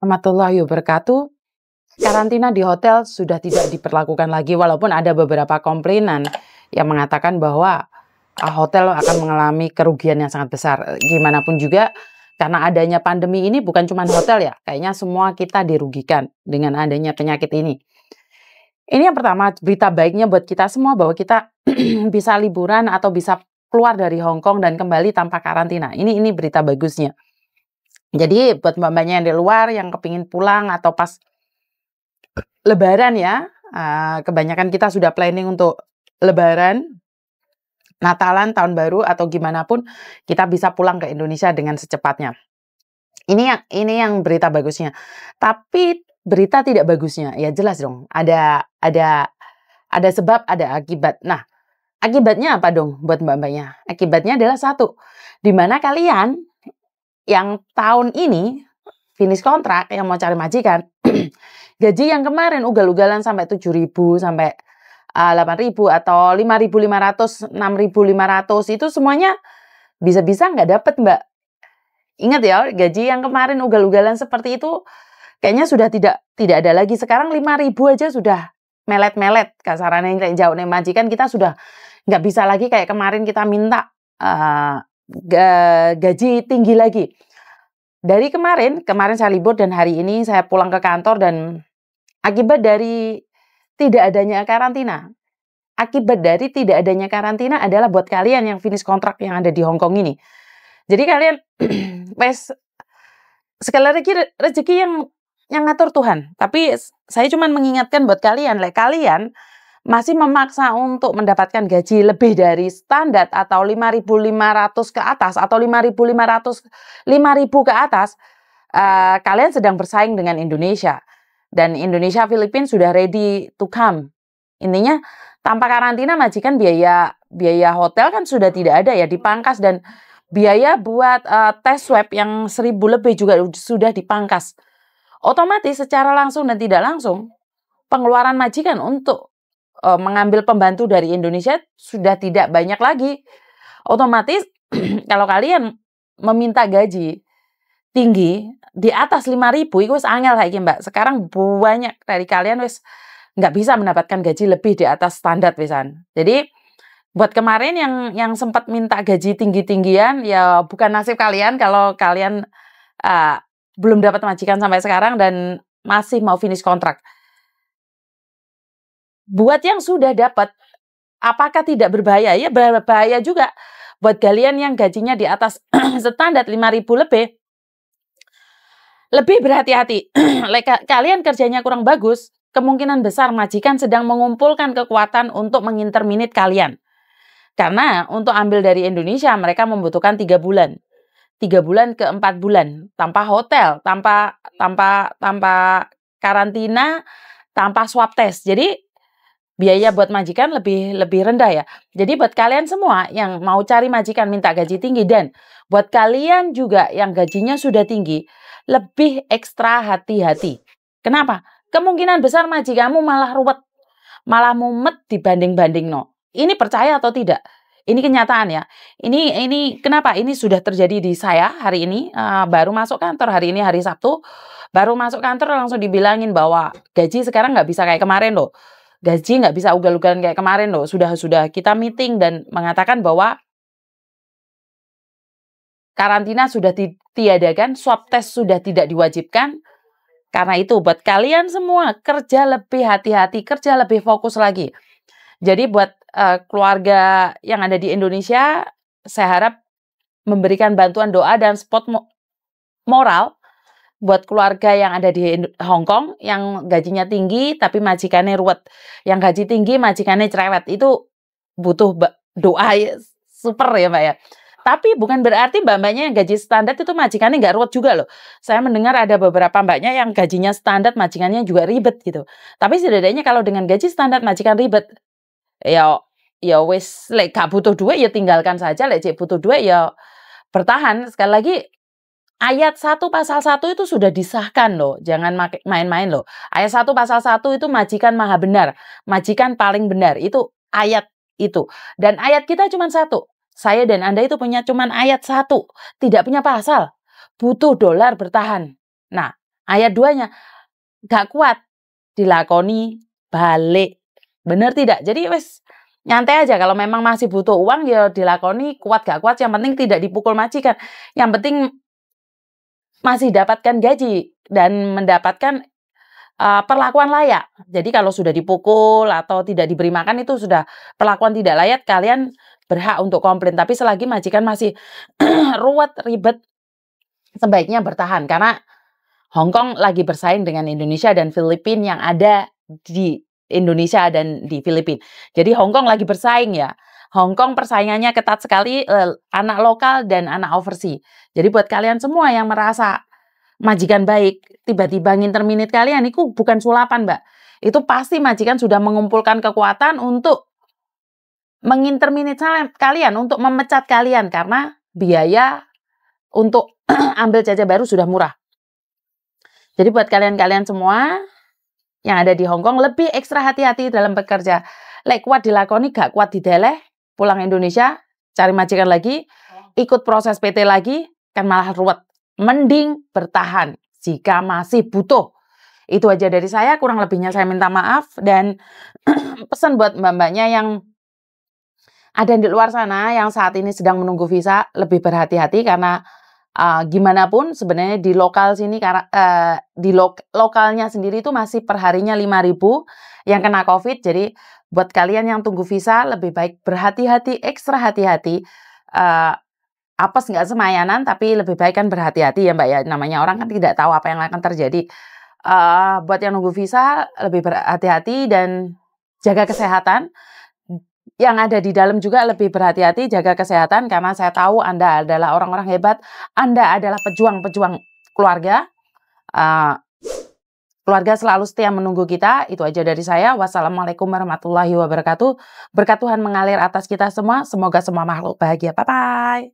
Warahmatullahi wabarakatuh. Karantina di hotel sudah tidak diperlakukan lagi, walaupun ada beberapa komplainan yang mengatakan bahwa hotel akan mengalami kerugian yang sangat besar. Gimana pun juga, karena adanya pandemi ini bukan cuma hotel ya, kayaknya semua kita dirugikan dengan adanya penyakit ini. Ini yang pertama, berita baiknya buat kita semua bahwa kita bisa liburan atau bisa keluar dari Hong Kong dan kembali tanpa karantina. Ini berita bagusnya. Jadi buat mbak-mbaknya yang di luar yang kepingin pulang atau pas Lebaran ya, kebanyakan kita sudah planning untuk Lebaran, Natalan, Tahun Baru atau gimana pun kita bisa pulang ke Indonesia dengan secepatnya. Ini yang berita bagusnya. Tapi berita tidak bagusnya, ya jelas dong. Ada sebab, ada akibat. Nah, akibatnya apa dong buat mbak-mbaknya? Akibatnya adalah satu, di mana kalian yang tahun ini finish kontrak yang mau cari majikan, gaji yang kemarin ugal-ugalan sampai 7.000 sampai 8.000 atau 5.500, 6.500 itu semuanya bisa-bisa nggak dapet mbak. Ingat ya, gaji yang kemarin ugal-ugalan seperti itu kayaknya sudah tidak ada lagi. Sekarang 5.000 aja sudah melet-melet kasarannya yang jauh nih majikan, kita sudah nggak bisa lagi kayak kemarin kita minta gaji tinggi lagi. Dari kemarin saya libur dan hari ini saya pulang ke kantor dan akibat dari tidak adanya karantina. Akibat dari tidak adanya karantina adalah buat kalian yang finish kontrak yang ada di Hong Kong ini. Jadi kalian sekali lagi rezeki yang ngatur Tuhan. Tapi saya cuma mengingatkan buat kalian, kalian masih memaksa untuk mendapatkan gaji lebih dari standar atau 5.500 ke atas atau 5.500 5.000 ke atas, kalian sedang bersaing dengan Indonesia. Dan Indonesia, Filipina sudah ready to come. Intinya tanpa karantina majikan biaya hotel kan sudah tidak ada ya, dipangkas, dan biaya buat tes swab yang 1.000 lebih juga sudah dipangkas. Otomatis secara langsung dan tidak langsung pengeluaran majikan untuk mengambil pembantu dari Indonesia sudah tidak banyak lagi. Otomatis kalau kalian meminta gaji tinggi di atas 5.000 itu wis angel kayak mbak. Sekarang banyak dari kalian wis nggak bisa mendapatkan gaji lebih di atas standar wisan. Jadi buat kemarin yang sempat minta gaji tinggi-tinggian, ya bukan nasib kalian kalau kalian belum dapat majikan sampai sekarang dan masih mau finish kontrak. Buat yang sudah dapat, apakah tidak berbahaya? Ya berbahaya juga. Buat kalian yang gajinya di atas standar 5.000 lebih, lebih berhati-hati. Kalian kerjanya kurang bagus, kemungkinan besar majikan sedang mengumpulkan kekuatan untuk menginterminate kalian. Karena untuk ambil dari Indonesia, mereka membutuhkan 3 bulan. 3 bulan ke 4 bulan. Tanpa hotel, tanpa karantina, tanpa swab test. Jadi biaya buat majikan lebih rendah ya. Jadi buat kalian semua yang mau cari majikan minta gaji tinggi, dan buat kalian juga yang gajinya sudah tinggi, lebih ekstra hati-hati. Kenapa? Kemungkinan besar majikanmu malah ruwet, malah mumet dibanding-banding no. Ini percaya atau tidak? Ini kenyataan ya. Ini kenapa? Ini sudah terjadi di saya hari ini. Baru masuk kantor hari ini, hari Sabtu. Baru masuk kantor langsung dibilangin bahwa gaji sekarang nggak bisa kayak kemarin loh. Gaji nggak bisa ugal-ugalan kayak kemarin loh. Sudah kita meeting dan mengatakan bahwa karantina sudah ditiadakan, swab test sudah tidak diwajibkan. Karena itu buat kalian semua kerja lebih hati-hati, kerja lebih fokus lagi. Jadi buat keluarga yang ada di Indonesia, saya harap memberikan bantuan doa dan support moral buat keluarga yang ada di Hong Kong, yang gajinya tinggi tapi majikannya ruwet. Yang gaji tinggi majikannya cerewet. Itu butuh doa super ya mbak ya. Tapi bukan berarti mbak-mbaknya yang gaji standar itu majikannya nggak ruwet juga loh. Saya mendengar ada beberapa mbaknya yang gajinya standar majikannya juga ribet gitu. Tapi setidaknya kalau dengan gaji standar majikan ribet, ya wes gak butuh duit ya tinggalkan saja, cek butuh duit ya bertahan. Sekali lagi, ayat 1 pasal 1 itu sudah disahkan loh. Jangan main-main loh. Ayat 1 pasal 1 itu majikan maha benar. Majikan paling benar. Itu ayat itu. Dan ayat kita cuma 1. Saya dan Anda itu punya cuma ayat 1. Tidak punya pasal. Butuh dolar bertahan. Nah, Ayat 2-nya, gak kuat, dilakoni balik. Bener tidak? Jadi wes nyantai aja, kalau memang masih butuh uang ya dilakoni, kuat gak kuat, yang penting tidak dipukul majikan. Yang penting masih dapatkan gaji dan mendapatkan perlakuan layak. Jadi kalau sudah dipukul atau tidak diberi makan itu sudah perlakuan tidak layak, kalian berhak untuk komplain. Tapi selagi majikan masih ruwet, ribet, sebaiknya bertahan. Karena Hong Kong lagi bersaing dengan Indonesia dan Filipina yang ada di Indonesia dan di Filipina. Jadi Hong Kong lagi bersaing ya. Hong Kong persaingannya ketat sekali, anak lokal dan anak overseas. Jadi buat kalian semua yang merasa majikan baik, tiba-tiba nginterminate kalian, itu bukan sulapan, Mbak. Itu pasti majikan sudah mengumpulkan kekuatan untuk menginterminate kalian, untuk memecat kalian, karena biaya untuk ambil jajah baru sudah murah. Jadi buat kalian-kalian semua yang ada di Hong Kong, lebih ekstra hati-hati dalam bekerja. Lek kuat dilakoni, gak kuat dideleh, pulang Indonesia, cari majikan lagi, ikut proses PT lagi, kan malah ruwet. Mending bertahan jika masih butuh. Itu aja dari saya, kurang lebihnya saya minta maaf. Dan pesan buat mbak-mbaknya yang ada di luar sana, yang saat ini sedang menunggu visa, lebih berhati-hati karena gimana pun sebenarnya di lokal sini, di lokalnya sendiri itu masih perharinya 5.000 yang kena COVID. Jadi buat kalian yang tunggu visa, lebih baik berhati-hati, ekstra hati-hati. Apes nggak semayanan, tapi lebih baik kan berhati-hati ya Mbak ya. Namanya orang kan tidak tahu apa yang akan terjadi. Buat yang nunggu visa, lebih berhati-hati dan jaga kesehatan. Yang ada di dalam juga lebih berhati-hati, jaga kesehatan, karena saya tahu Anda adalah orang-orang hebat, Anda adalah pejuang-pejuang keluarga. Keluarga selalu setia menunggu kita. Itu aja dari saya. Wassalamualaikum warahmatullahi wabarakatuh. Berkat Tuhan mengalir atas kita semua. Semoga semua makhluk bahagia. Bye-bye.